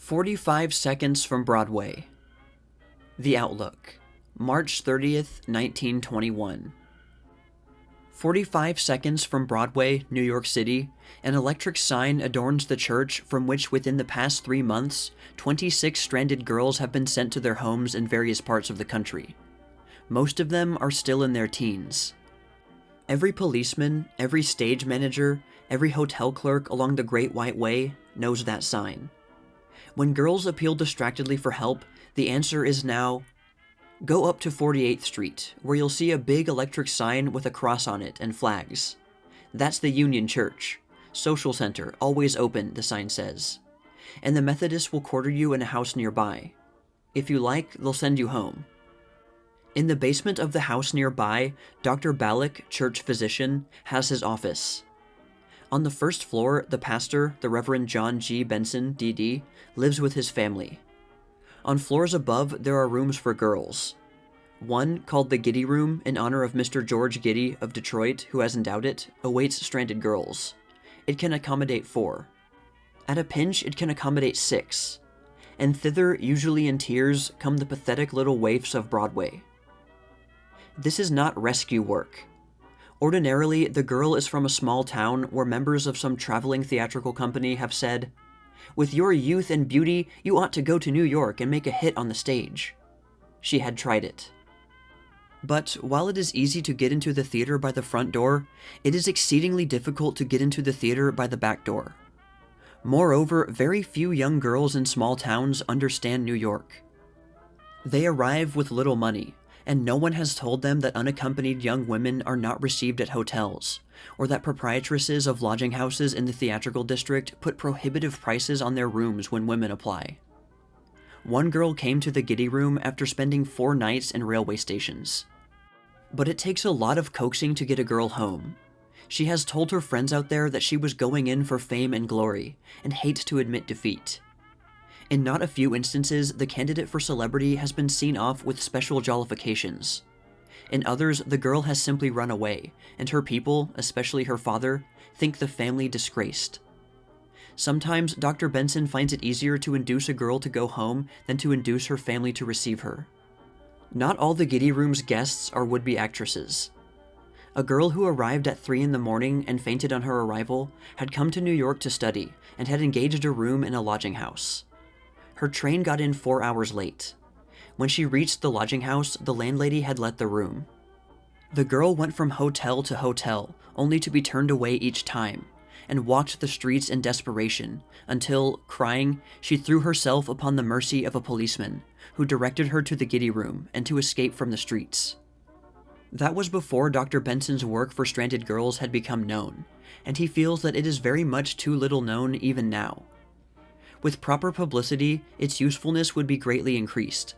45 Seconds from Broadway. The Outlook, March 30th, 1921. 45 seconds from Broadway, New York City, an electric sign adorns the church from which within the past 3 months, 26 stranded girls have been sent to their homes in various parts of the country. Most of them are still in their teens. Every policeman, every stage manager, every hotel clerk along the Great White Way knows that sign. When girls appeal distractedly for help, the answer is now, go up to 48th Street, where you'll see a big electric sign with a cross on it and flags. That's the Union Church. Social center, always open, the sign says. And the Methodists will quarter you in a house nearby. If you like, they'll send you home. In the basement of the house nearby, Dr. Ballack, church physician, has his office. On the first floor, the pastor, the Reverend John G. Benson, D.D., lives with his family. On floors above, there are rooms for girls. One, called the Giddy Room, in honor of Mr. George Giddy of Detroit, who has endowed it, awaits stranded girls. It can accommodate 4. At a pinch, it can accommodate 6. And thither, usually in tears, come the pathetic little waifs of Broadway. This is not rescue work. Ordinarily, the girl is from a small town where members of some traveling theatrical company have said, "With your youth and beauty, you ought to go to New York and make a hit on the stage." She had tried it. But while it is easy to get into the theater by the front door, it is exceedingly difficult to get into the theater by the back door. Moreover, very few young girls in small towns understand New York. They arrive with little money, and no one has told them that unaccompanied young women are not received at hotels, or that proprietresses of lodging houses in the theatrical district put prohibitive prices on their rooms when women apply. One girl came to the Giddy Room after spending 4 nights in railway stations. But it takes a lot of coaxing to get a girl home. She has told her friends out there that she was going in for fame and glory, and hates to admit defeat. In not a few instances, the candidate for celebrity has been seen off with special jollifications. In others, the girl has simply run away, and her people, especially her father, think the family disgraced. Sometimes Dr. Benson finds it easier to induce a girl to go home than to induce her family to receive her. Not all the Giddy Room's guests are would-be actresses. A girl who arrived at 3 in the morning and fainted on her arrival had come to New York to study and had engaged a room in a lodging house. Her train got in 4 hours late. When she reached the lodging house, the landlady had let the room. The girl went from hotel to hotel, only to be turned away each time, and walked the streets in desperation, until, crying, she threw herself upon the mercy of a policeman, who directed her to the Giddy Room and to escape from the streets. That was before Dr. Benson's work for stranded girls had become known, and he feels that it is very much too little known even now. With proper publicity, its usefulness would be greatly increased,